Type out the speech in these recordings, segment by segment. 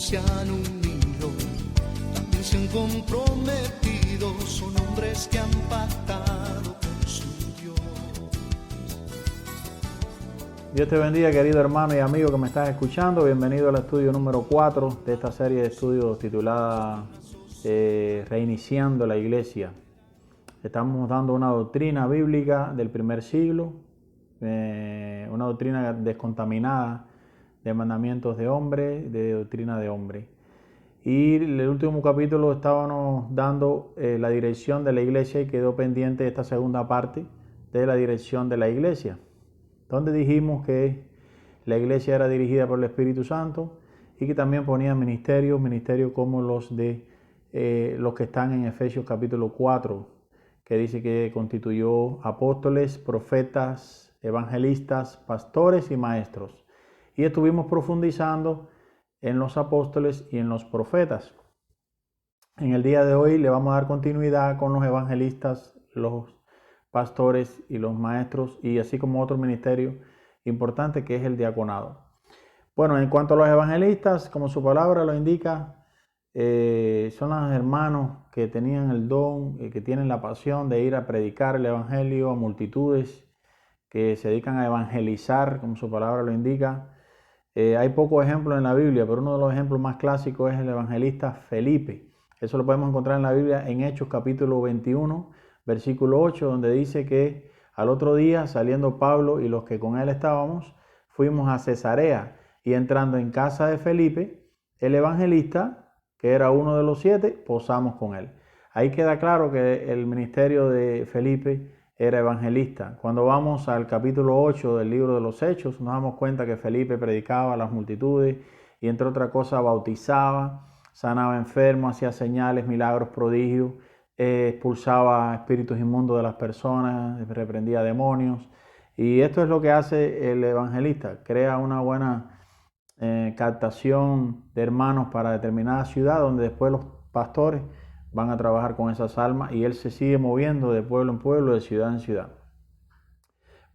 se han unido, también se han comprometido, son hombres que han pactado con su Dios. Dios te bendiga, querido hermano y amigo que me estás escuchando. Bienvenido al estudio número 4 de esta serie de estudios titulada Reiniciando la Iglesia. Estamos dando una doctrina bíblica del primer siglo, una doctrina descontaminada de mandamientos de hombre, de doctrina de hombre. Y en el último capítulo estábamos dando la dirección de la iglesia y quedó pendiente esta segunda parte de la dirección de la iglesia, donde dijimos que la iglesia era dirigida por el Espíritu Santo y que también ponía ministerios como los que están en Efesios capítulo 4, que dice que constituyó apóstoles, profetas, evangelistas, pastores y maestros. Y estuvimos profundizando en los apóstoles y en los profetas. En el día de hoy le vamos a dar continuidad con los evangelistas, los pastores y los maestros, y así como otro ministerio importante que es el diaconado. Bueno, en cuanto a los evangelistas, como su palabra lo indica, son los hermanos que tenían el don, que tienen la pasión de ir a predicar el evangelio a multitudes, que se dedican a evangelizar, como su palabra lo indica. Hay pocos ejemplos en la Biblia, pero uno de los ejemplos más clásicos es el evangelista Felipe. Eso lo podemos encontrar en la Biblia en Hechos capítulo 21, versículo 8, donde dice que al otro día, saliendo Pablo y los que con él estábamos, fuimos a Cesarea, y entrando en casa de Felipe, el evangelista, que era uno de los 7, posamos con él. Ahí queda claro que el ministerio de Felipe era evangelista. Cuando vamos al capítulo 8 del libro de los Hechos, nos damos cuenta que Felipe predicaba a las multitudes y entre otras cosas bautizaba, sanaba enfermos, hacía señales, milagros, prodigios, expulsaba espíritus inmundos de las personas, reprendía demonios. Y esto es lo que hace el evangelista, crea una buena captación de hermanos para determinada ciudad, donde después los pastores van a trabajar con esas almas y él se sigue moviendo de pueblo en pueblo, de ciudad en ciudad.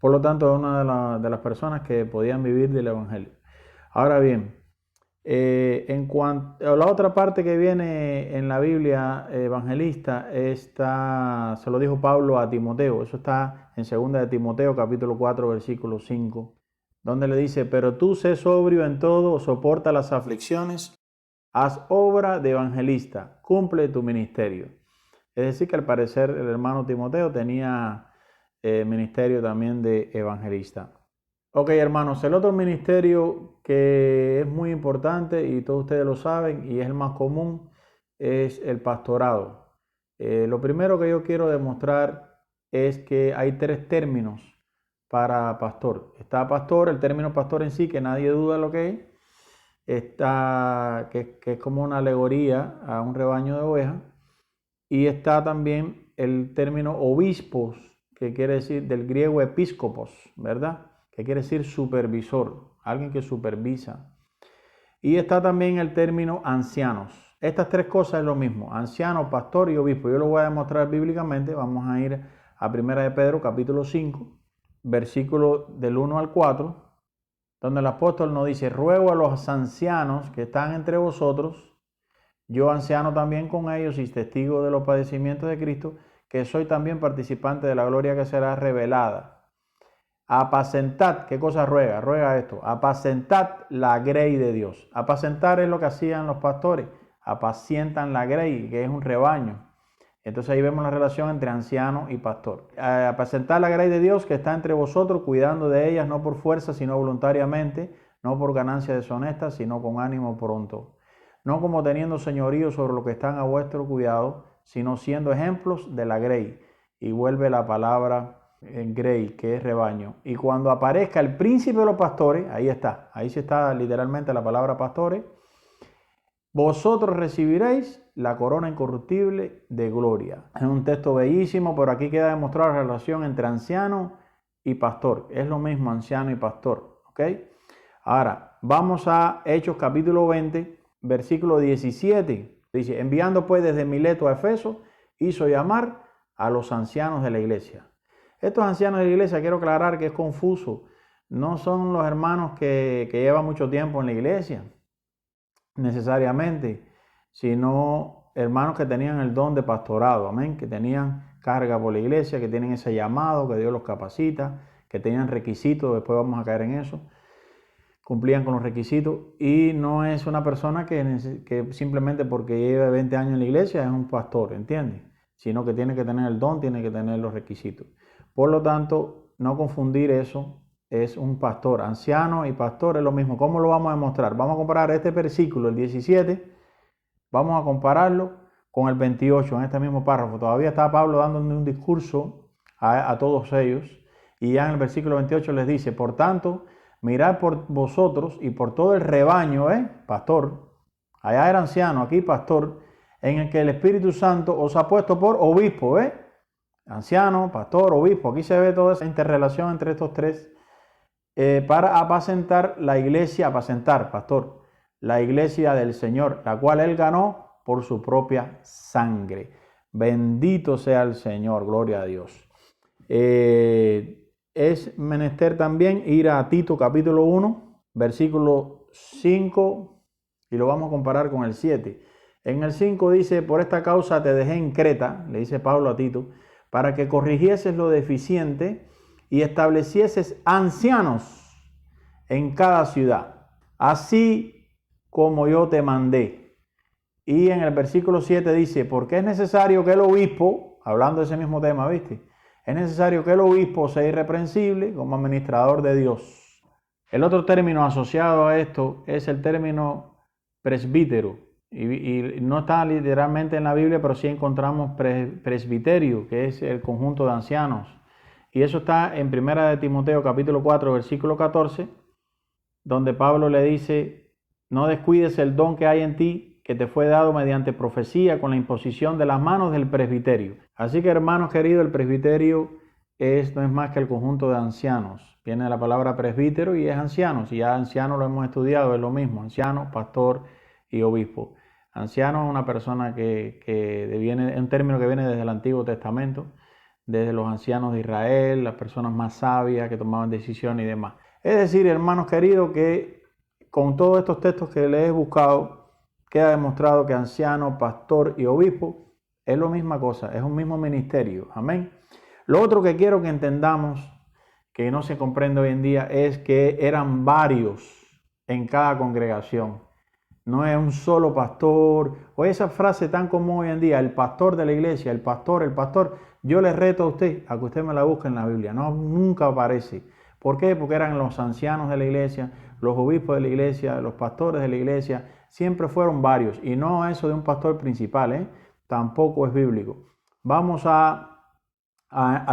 Por lo tanto, es una de las personas que podían vivir del evangelio. Ahora bien, en cuanto a la otra parte que viene en la Biblia evangelista, se lo dijo Pablo a Timoteo. Eso está en 2 de Timoteo capítulo 4 versículo 5, donde le dice: pero tú sé sobrio en todo, soporta las aflicciones, haz obra de evangelista, cumple tu ministerio. Es decir, que al parecer el hermano Timoteo tenía ministerio también de evangelista. Ok, hermanos, el otro ministerio que es muy importante y todos ustedes lo saben y es el más común es el pastorado. Lo primero que yo quiero demostrar es que hay 3 términos para pastor. Está pastor, el término pastor en sí, que nadie duda lo que es. Está, que es como una alegoría a un rebaño de ovejas. Y está también el término obispos, que quiere decir del griego episcopos, ¿verdad? Que quiere decir supervisor, alguien que supervisa. Y está también el término ancianos. Estas 3 cosas es lo mismo: anciano, pastor y obispo. Yo lo voy a demostrar bíblicamente. Vamos a ir a 1 de Pedro capítulo 5, versículo del 1 al 4, donde el apóstol nos dice: ruego a los ancianos que están entre vosotros, yo anciano también con ellos y testigo de los padecimientos de Cristo, que soy también participante de la gloria que será revelada. Apacentad, ¿qué cosa ruega? Ruega esto: apacentad la grey de Dios. Apacentar es lo que hacían los pastores, apacientan la grey, que es un rebaño. Entonces ahí vemos la relación entre anciano y pastor. Apacentar la grey de Dios que está entre vosotros, cuidando de ellas, no por fuerza, sino voluntariamente, no por ganancia deshonesta, sino con ánimo pronto. No como teniendo señorío sobre los que están a vuestro cuidado, sino siendo ejemplos de la grey. Y vuelve la palabra en grey, que es rebaño. Y cuando aparezca el príncipe de los pastores, ahí sí está literalmente la palabra pastores, vosotros recibiréis la corona incorruptible de gloria. Es un texto bellísimo, pero aquí queda demostrada la relación entre anciano y pastor. Es lo mismo anciano y pastor, ¿ok? Ahora, vamos a Hechos capítulo 20, versículo 17. Dice: enviando pues desde Mileto a Efeso, hizo llamar a los ancianos de la iglesia. Estos ancianos de la iglesia, quiero aclarar que es confuso. No son los hermanos que llevan mucho tiempo en la iglesia. necesariamente, sino hermanos que tenían el don de pastorado, amén, que tenían carga por la iglesia, que tienen ese llamado, que Dios los capacita, que tenían requisitos, después vamos a caer en eso, cumplían con los requisitos, y no es una persona que simplemente porque lleva 20 años en la iglesia es un pastor, ¿entiendes? Sino que tiene que tener el don, tiene que tener los requisitos. Por lo tanto, no confundir eso. Es un pastor, anciano y pastor es lo mismo. ¿Cómo lo vamos a demostrar? Vamos a comparar este versículo, el 17, vamos a compararlo con el 28, en este mismo párrafo. Todavía está Pablo dando un discurso a todos ellos, y ya en el versículo 28 les dice: por tanto, mirad por vosotros y por todo el rebaño, pastor, allá era anciano, aquí pastor, en el que el Espíritu Santo os ha puesto por obispo, anciano, pastor, obispo. Aquí se ve toda esa interrelación entre estos tres, para apacentar la iglesia, pastor, la iglesia del Señor, la cual él ganó por su propia sangre. Bendito sea el Señor, gloria a Dios. Es menester también ir a Tito capítulo 1, versículo 5, y lo vamos a comparar con el 7. En el 5 dice: por esta causa te dejé en Creta, le dice Pablo a Tito, para que corrigieses lo deficiente y establecieses ancianos en cada ciudad, así como yo te mandé. Y en el versículo 7 dice: porque es necesario que el obispo, hablando de ese mismo tema, ¿viste? Es necesario que el obispo sea irreprensible como administrador de Dios. El otro término asociado a esto es el término presbítero. Y no está literalmente en la Biblia, pero sí encontramos presbiterio, que es el conjunto de ancianos. Y eso está en 1 Timoteo capítulo 4, versículo 14, donde Pablo le dice: no descuides el don que hay en ti, que te fue dado mediante profecía con la imposición de las manos del presbiterio. Así que, hermanos queridos, el presbiterio no es más que el conjunto de ancianos. Viene la palabra presbítero y es ancianos. Y ya anciano lo hemos estudiado, es lo mismo: anciano, pastor y obispo. Anciano es una persona es un término que viene desde el Antiguo Testamento, desde los ancianos de Israel, las personas más sabias que tomaban decisiones y demás. Es decir, hermanos queridos, que con todos estos textos que les he buscado, queda demostrado que anciano, pastor y obispo es la misma cosa, es un mismo ministerio. Amén. Lo otro que quiero que entendamos, que no se comprende hoy en día, es que eran varios en cada congregación. No es un solo pastor, o esa frase tan común hoy en día: el pastor de la iglesia, el pastor, el pastor. Yo les reto a usted a que usted me la busque en la Biblia. No, nunca aparece. ¿Por qué? Porque eran los ancianos de la iglesia, los obispos de la iglesia, los pastores de la iglesia. Siempre fueron varios, y no eso de un pastor principal, tampoco es bíblico. Vamos a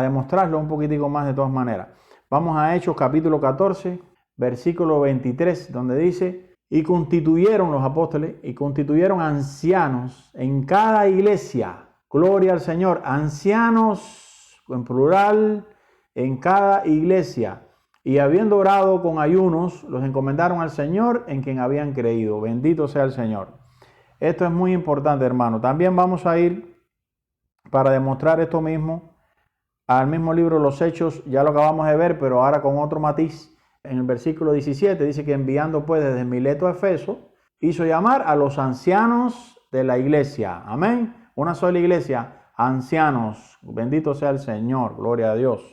demostrarlo un poquitico más de todas maneras. Vamos a Hechos capítulo 14, versículo 23, donde dice: y constituyeron los apóstoles, y constituyeron ancianos en cada iglesia. Gloria al Señor. Ancianos, en plural, en cada iglesia. Y habiendo orado con ayunos, los encomendaron al Señor en quien habían creído. Bendito sea el Señor. Esto es muy importante, hermano. También vamos a ir, para demostrar esto mismo, al mismo libro Los Hechos. Ya lo acabamos de ver, pero ahora con otro matiz. En el versículo 17 dice que enviando pues desde Mileto a Efeso, hizo llamar a los ancianos de la iglesia. Amén. Una sola iglesia, ancianos. Bendito sea el Señor. Gloria a Dios.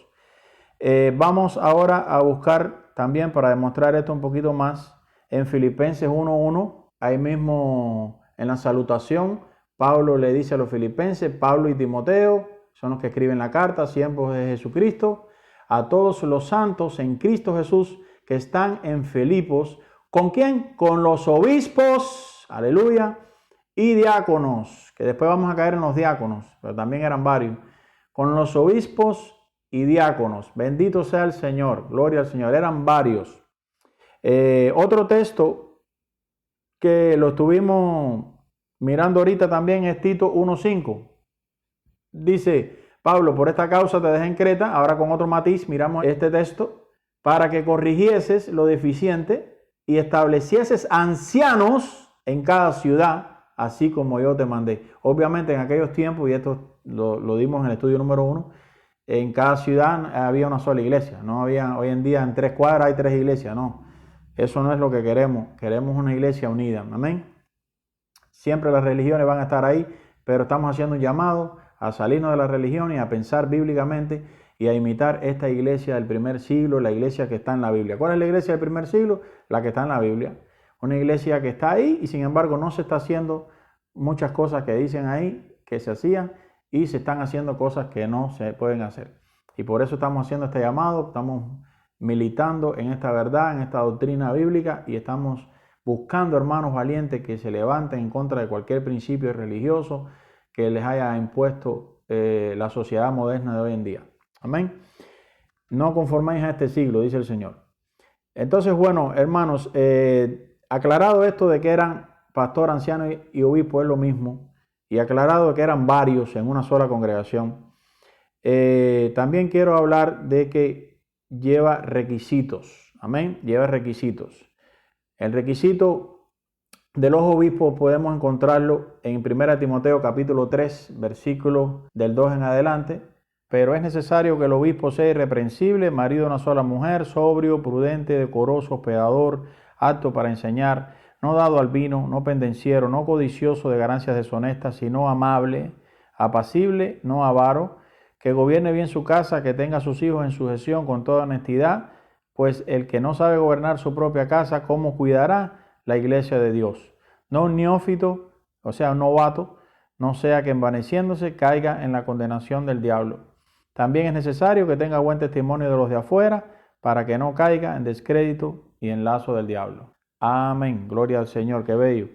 Vamos ahora a buscar también, para demostrar esto un poquito más, en Filipenses 1:1, ahí mismo en la salutación, Pablo le dice a los filipenses: Pablo y Timoteo son los que escriben la carta, siervos de Jesucristo, a todos los santos en Cristo Jesús que están en Filipos. ¿Con quién? Con los obispos, aleluya, y diáconos, que después vamos a caer en los diáconos, pero también eran varios. Con los obispos y diáconos. Bendito sea el Señor, gloria al Señor. Eran varios. Otro texto que lo estuvimos mirando ahorita también es Tito 1:5. Dice Pablo: por esta causa te dejé en Creta. Ahora con otro matiz miramos este texto: para que corrigieses lo deficiente y establecieses ancianos en cada ciudad, así como yo te mandé. Obviamente en aquellos tiempos, y esto lo dimos en el estudio número 1, en cada ciudad había una sola iglesia. No había, hoy en día en 3 cuadras hay 3 iglesias. No, eso no es lo que queremos. Queremos una iglesia unida. Amén. Siempre las religiones van a estar ahí, pero estamos haciendo un llamado a salirnos de la religión y a pensar bíblicamente y a imitar esta iglesia del primer siglo, la iglesia que está en la Biblia. ¿Cuál es la iglesia del primer siglo? La que está en la Biblia. Una iglesia que está ahí y sin embargo no se está haciendo muchas cosas que dicen ahí que se hacían y se están haciendo cosas que no se pueden hacer. Y por eso estamos haciendo este llamado, estamos militando en esta verdad, en esta doctrina bíblica y estamos buscando hermanos valientes que se levanten en contra de cualquier principio religioso que les haya impuesto la sociedad moderna de hoy en día. Amén. No conforméis a este siglo, dice el Señor. Entonces, bueno, hermanos, aclarado esto de que eran pastor, anciano y obispo es lo mismo, y aclarado que eran varios en una sola congregación, también quiero hablar de que lleva requisitos. Amén. Lleva requisitos. El requisito de los obispos podemos encontrarlo en 1 Timoteo capítulo 3, versículo del 2 en adelante. Pero es necesario que el obispo sea irreprensible, marido de una sola mujer, sobrio, prudente, decoroso, hospedador, apto para enseñar, no dado al vino, no pendenciero, no codicioso de ganancias deshonestas, sino amable, apacible, no avaro, que gobierne bien su casa, que tenga a sus hijos en sujeción con toda honestidad, pues el que no sabe gobernar su propia casa, ¿cómo cuidará la iglesia de Dios? No un neófito, o sea, un novato, no sea que envaneciéndose caiga en la condenación del diablo. También es necesario que tenga buen testimonio de los de afuera, para que no caiga en descrédito y en lazo del diablo. Amén. Gloria al Señor. Qué bello.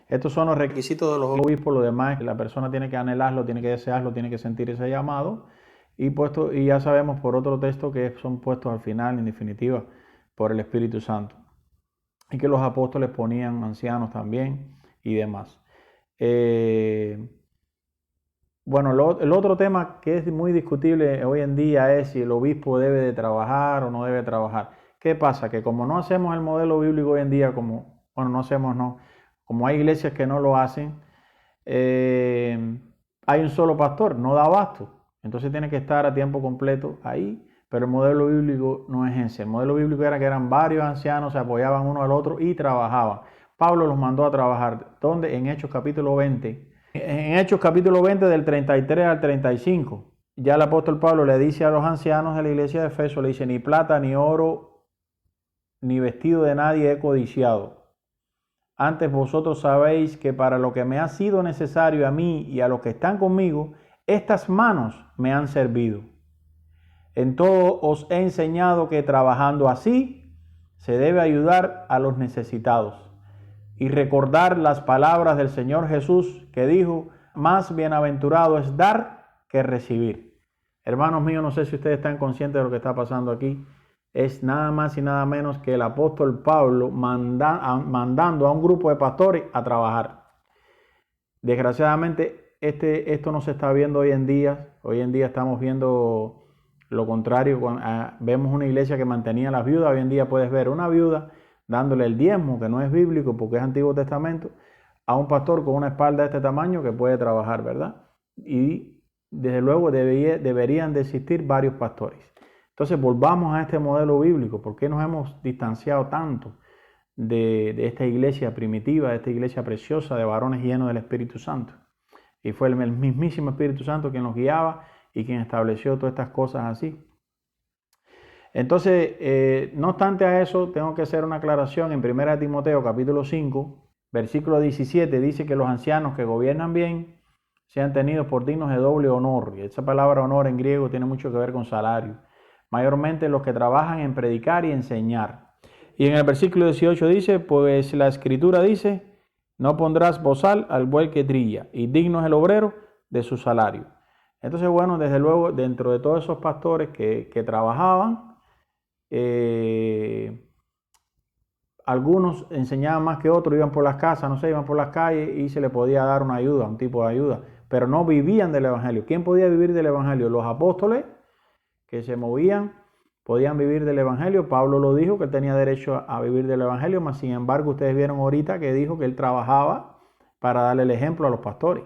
Estos son los requisitos de los obispos. Lo demás es que la persona tiene que anhelarlo, tiene que desearlo, tiene que sentir ese llamado. Y ya sabemos por otro texto que son puestos al final, en definitiva, por el Espíritu Santo. Y que los apóstoles ponían ancianos también y demás. Bueno, el otro tema que es muy discutible hoy en día es si el obispo debe de trabajar o no debe trabajar. ¿Qué pasa? Que como no hacemos el modelo bíblico hoy en día, como hay iglesias que no lo hacen, hay un solo pastor, no da abasto. Entonces tiene que estar a tiempo completo ahí, pero el modelo bíblico no es ese. El modelo bíblico era que eran varios ancianos, se apoyaban uno al otro y trabajaban. Pablo los mandó a trabajar. ¿Dónde? En Hechos capítulo 20. En Hechos capítulo 20 del 33 al 35, ya el apóstol Pablo le dice a los ancianos de la iglesia de Efeso, le dice, ni plata, ni oro, ni vestido de nadie he codiciado. Antes vosotros sabéis que para lo que me ha sido necesario a mí y a los que están conmigo, estas manos me han servido. En todo os he enseñado que trabajando así se debe ayudar a los necesitados y recordar las palabras del Señor Jesús que dijo, más bienaventurado es dar que recibir. Hermanos míos, no sé si ustedes están conscientes de lo que está pasando aquí. Es nada más y nada menos que el apóstol Pablo mandando a un grupo de pastores a trabajar. Desgraciadamente, esto no se está viendo hoy en día. Hoy en día estamos viendo lo contrario. Vemos una iglesia que mantenía a las viudas. Hoy en día puedes ver una viuda dándole el diezmo, que no es bíblico porque es Antiguo Testamento, a un pastor con una espalda de este tamaño que puede trabajar, ¿verdad? Y desde luego deberían de existir varios pastores. Entonces volvamos a este modelo bíblico. ¿Por qué nos hemos distanciado tanto de esta iglesia primitiva, de esta iglesia preciosa de varones llenos del Espíritu Santo? Y fue el mismísimo Espíritu Santo quien los guiaba y quien estableció todas estas cosas así. Entonces, no obstante a eso, tengo que hacer una aclaración. En 1 Timoteo capítulo 5, versículo 17, dice que los ancianos que gobiernan bien sean tenidos por dignos de doble honor. Y esa palabra honor en griego tiene mucho que ver con salario. Mayormente los que trabajan en predicar y enseñar. Y en el versículo 18 dice, pues la Escritura dice, no pondrás bozal al buey que trilla, y digno es el obrero de su salario. Entonces, bueno, desde luego, dentro de todos esos pastores que trabajaban, algunos enseñaban más que otros, iban por las casas, no sé, iban por las calles y se les podía dar una ayuda, un tipo de ayuda, pero no vivían del evangelio. ¿Quién podía vivir del evangelio? Los apóstoles que se movían podían vivir del evangelio. Pablo lo dijo, que él tenía derecho a vivir del evangelio, mas sin embargo ustedes vieron ahorita que dijo que él trabajaba para darle el ejemplo a los pastores.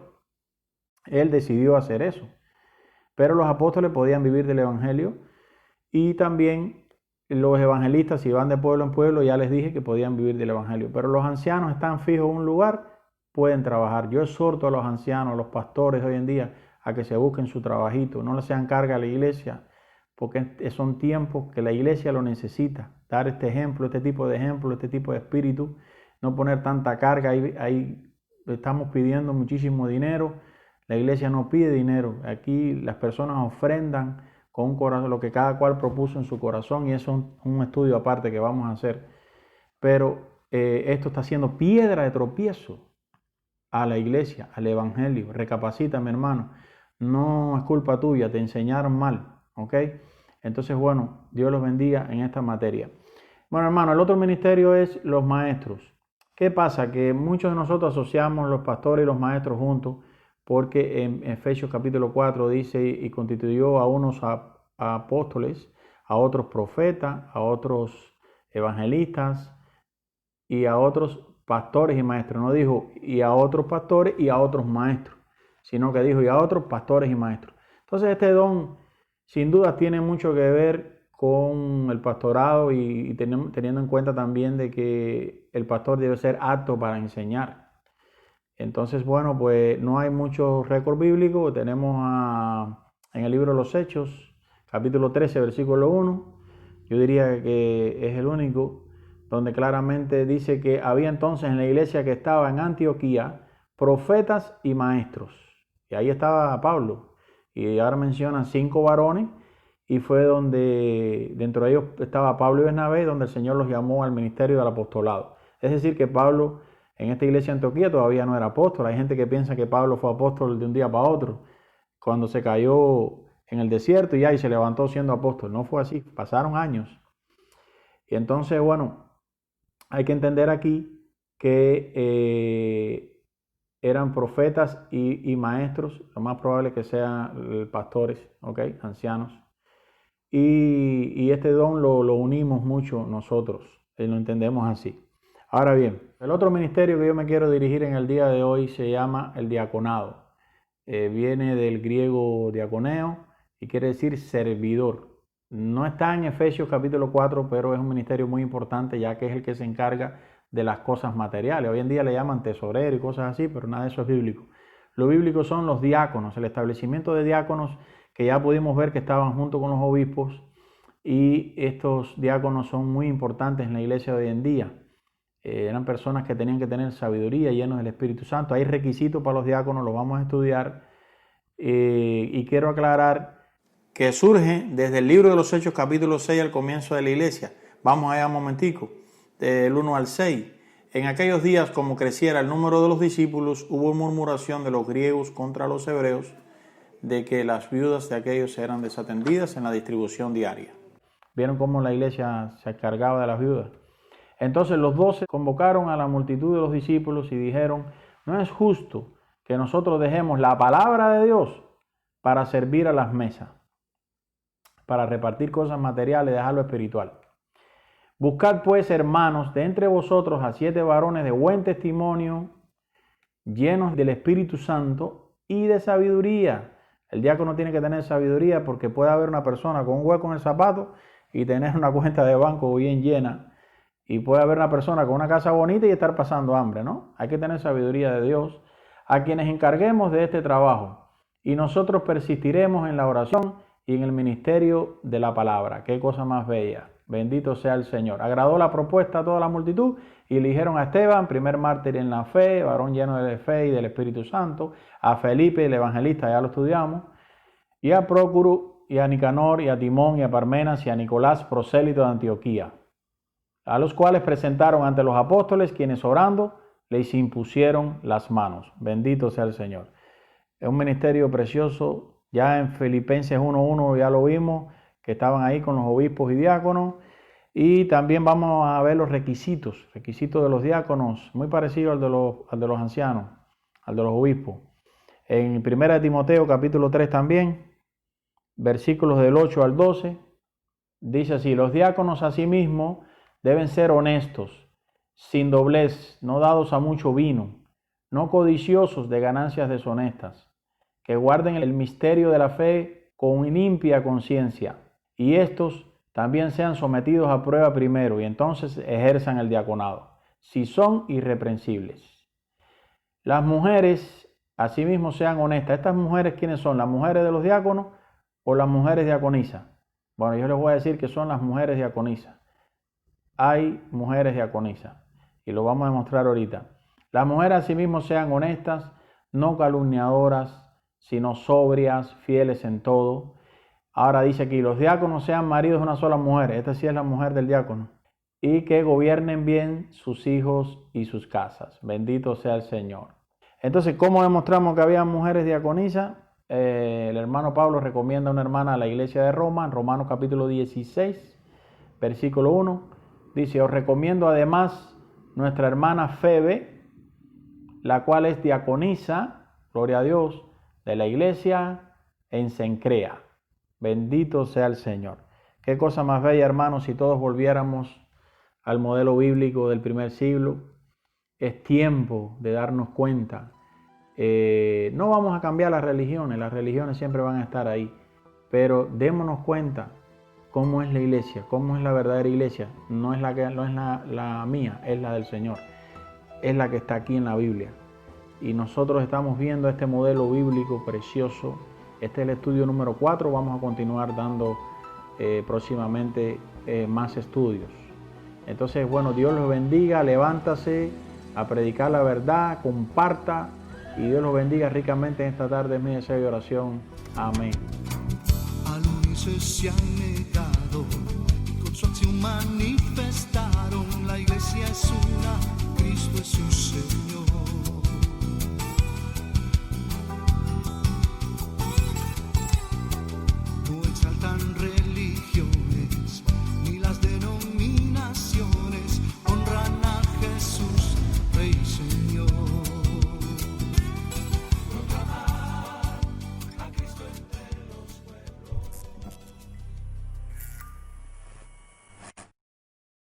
Él decidió hacer eso, pero los apóstoles podían vivir del evangelio y también los evangelistas, si van de pueblo en pueblo, ya les dije que podían vivir del evangelio, pero los ancianos están fijos en un lugar pueden trabajar. Yo exhorto a los ancianos, a los pastores hoy en día, a que se busquen su trabajito, no le sean carga a la iglesia, porque son tiempos que la iglesia lo necesita, dar este ejemplo, este tipo de ejemplo, este tipo de espíritu, no poner tanta carga. Ahí estamos pidiendo muchísimo dinero, la iglesia no pide dinero, aquí las personas ofrendan con un corazón, lo que cada cual propuso en su corazón, y eso es un estudio aparte que vamos a hacer, pero esto está siendo piedra de tropiezo a la iglesia, al evangelio. Recapacita, mi hermano, no es culpa tuya, te enseñaron mal, ¿ok? Entonces, bueno, Dios los bendiga en esta materia. Bueno, hermano, el otro ministerio es los maestros. ¿Qué pasa? Que muchos de nosotros asociamos los pastores y los maestros juntos, porque en Efesios capítulo 4 dice, y constituyó a unos a apóstoles, a otros profetas, a otros evangelistas y a otros pastores y maestros. No dijo y a otros pastores y a otros maestros, sino que dijo y a otros pastores y maestros. Entonces este don sin duda tiene mucho que ver con el pastorado y teniendo en cuenta también de que el pastor debe ser apto para enseñar. Entonces, bueno, pues no hay mucho récord bíblico. Tenemos en el libro de los Hechos, capítulo 13, versículo 1, yo diría que es el único, donde claramente dice que había entonces en la iglesia que estaba en Antioquía profetas y maestros. Y ahí estaba Pablo. Y ahora menciona 5 varones, y fue donde dentro de ellos estaba Pablo y Bernabé, donde el Señor los llamó al ministerio del apostolado. Es decir, que Pablo en esta iglesia de Antioquía todavía no era apóstol. Hay gente que piensa que Pablo fue apóstol de un día para otro, cuando se cayó en el desierto y se levantó siendo apóstol. No fue así, pasaron años. Y entonces, bueno, hay que entender aquí que eran profetas y maestros, lo más probable que sean pastores, ¿okay? Ancianos. Y este don lo unimos mucho nosotros, y lo entendemos así. Ahora bien, el otro ministerio que yo me quiero dirigir en el día de hoy se llama el diaconado. Viene del griego diaconeo y quiere decir servidor. No está en Efesios capítulo 4, pero es un ministerio muy importante, ya que es el que se encarga de las cosas materiales. Hoy en día le llaman tesorero y cosas así, pero nada de eso es bíblico. Lo bíblico son los diáconos, el establecimiento de diáconos, que ya pudimos ver que estaban junto con los obispos, y estos diáconos son muy importantes en la iglesia de hoy en día. Eran personas que tenían que tener sabiduría, llenos del Espíritu Santo. Hay requisitos para los diáconos, los vamos a estudiar. Y quiero aclarar que surge desde el libro de los Hechos capítulo 6 al comienzo de la iglesia. Vamos allá un momentico, del 1 al 6. En aquellos días, como creciera el número de los discípulos, hubo murmuración de los griegos contra los hebreos, de que las viudas de aquellos eran desatendidas en la distribución diaria. ¿Vieron cómo la iglesia se encargaba de las viudas? Entonces los 12 convocaron a la multitud de los discípulos y dijeron, no es justo que nosotros dejemos la palabra de Dios para servir a las mesas, para repartir cosas materiales y dejar lo espiritual. Buscad pues, hermanos, de entre vosotros a 7 varones de buen testimonio, llenos del Espíritu Santo y de sabiduría. El diácono tiene que tener sabiduría, porque puede haber una persona con un hueco en el zapato y tener una cuenta de banco bien llena, y puede haber una persona con una casa bonita y estar pasando hambre, ¿no? Hay que tener sabiduría de Dios, a quienes encarguemos de este trabajo, y nosotros persistiremos en la oración y en el ministerio de la palabra. Qué cosa más bella. Bendito sea el Señor. Agradó la propuesta a toda la multitud y eligieron a Esteban, primer mártir en la fe, varón lleno de fe y del Espíritu Santo, a Felipe, el evangelista, ya lo estudiamos, y a Prócoro, y a Nicanor, y a Timón, y a Parmenas, y a Nicolás, prosélito de Antioquía, a los cuales presentaron ante los apóstoles, quienes orando les impusieron las manos. Bendito sea el Señor. Es un ministerio precioso. Ya en Filipenses 1:1 ya lo vimos, que estaban ahí con los obispos y diáconos. Y también vamos a ver los requisitos de los diáconos, muy parecido al de los ancianos, al de los obispos. En 1 Timoteo capítulo 3 también, versículos del 8 al 12, dice así: los diáconos asimismo deben ser honestos, sin doblez, no dados a mucho vino, no codiciosos de ganancias deshonestas, que guarden el misterio de la fe con limpia conciencia, y estos también sean sometidos a prueba primero, y entonces ejerzan el diaconado, si son irreprensibles. Las mujeres, asimismo, sean honestas. ¿Estas mujeres quiénes son? ¿Las mujeres de los diáconos o las mujeres diaconisas? Bueno, yo les voy a decir que son las mujeres diaconisas. Hay mujeres diaconisas y lo vamos a demostrar ahorita. Las mujeres asimismo sean honestas, no calumniadoras, sino sobrias, fieles en todo. Ahora dice aquí, los diáconos sean maridos de una sola mujer. Esta sí es la mujer del diácono. Y que gobiernen bien sus hijos y sus casas. Bendito sea el Señor. Entonces, ¿cómo demostramos que había mujeres diaconisas? El hermano Pablo recomienda a una hermana a la iglesia de Roma, en Romanos capítulo 16, versículo 1. Dice, os recomiendo además nuestra hermana Febe, la cual es diaconisa, gloria a Dios, de la iglesia en Cencrea. Bendito sea el Señor. Qué cosa más bella, hermanos, si todos volviéramos al modelo bíblico del primer siglo. Es tiempo de darnos cuenta. No vamos a cambiar las religiones siempre van a estar ahí, pero démonos cuenta cómo es la iglesia, cómo es la verdadera iglesia. No es la mía, es la del Señor, es la que está aquí en la Biblia. Y nosotros estamos viendo este modelo bíblico precioso. Este es el estudio número 4, vamos a continuar dando próximamente más estudios. Entonces, bueno, Dios los bendiga, levántase a predicar la verdad, comparta y Dios los bendiga ricamente en esta tarde. Es mi deseo y oración. Amén. Al unirse se han negado y con su acción manifestaron. La iglesia es una, Cristo es su Señor.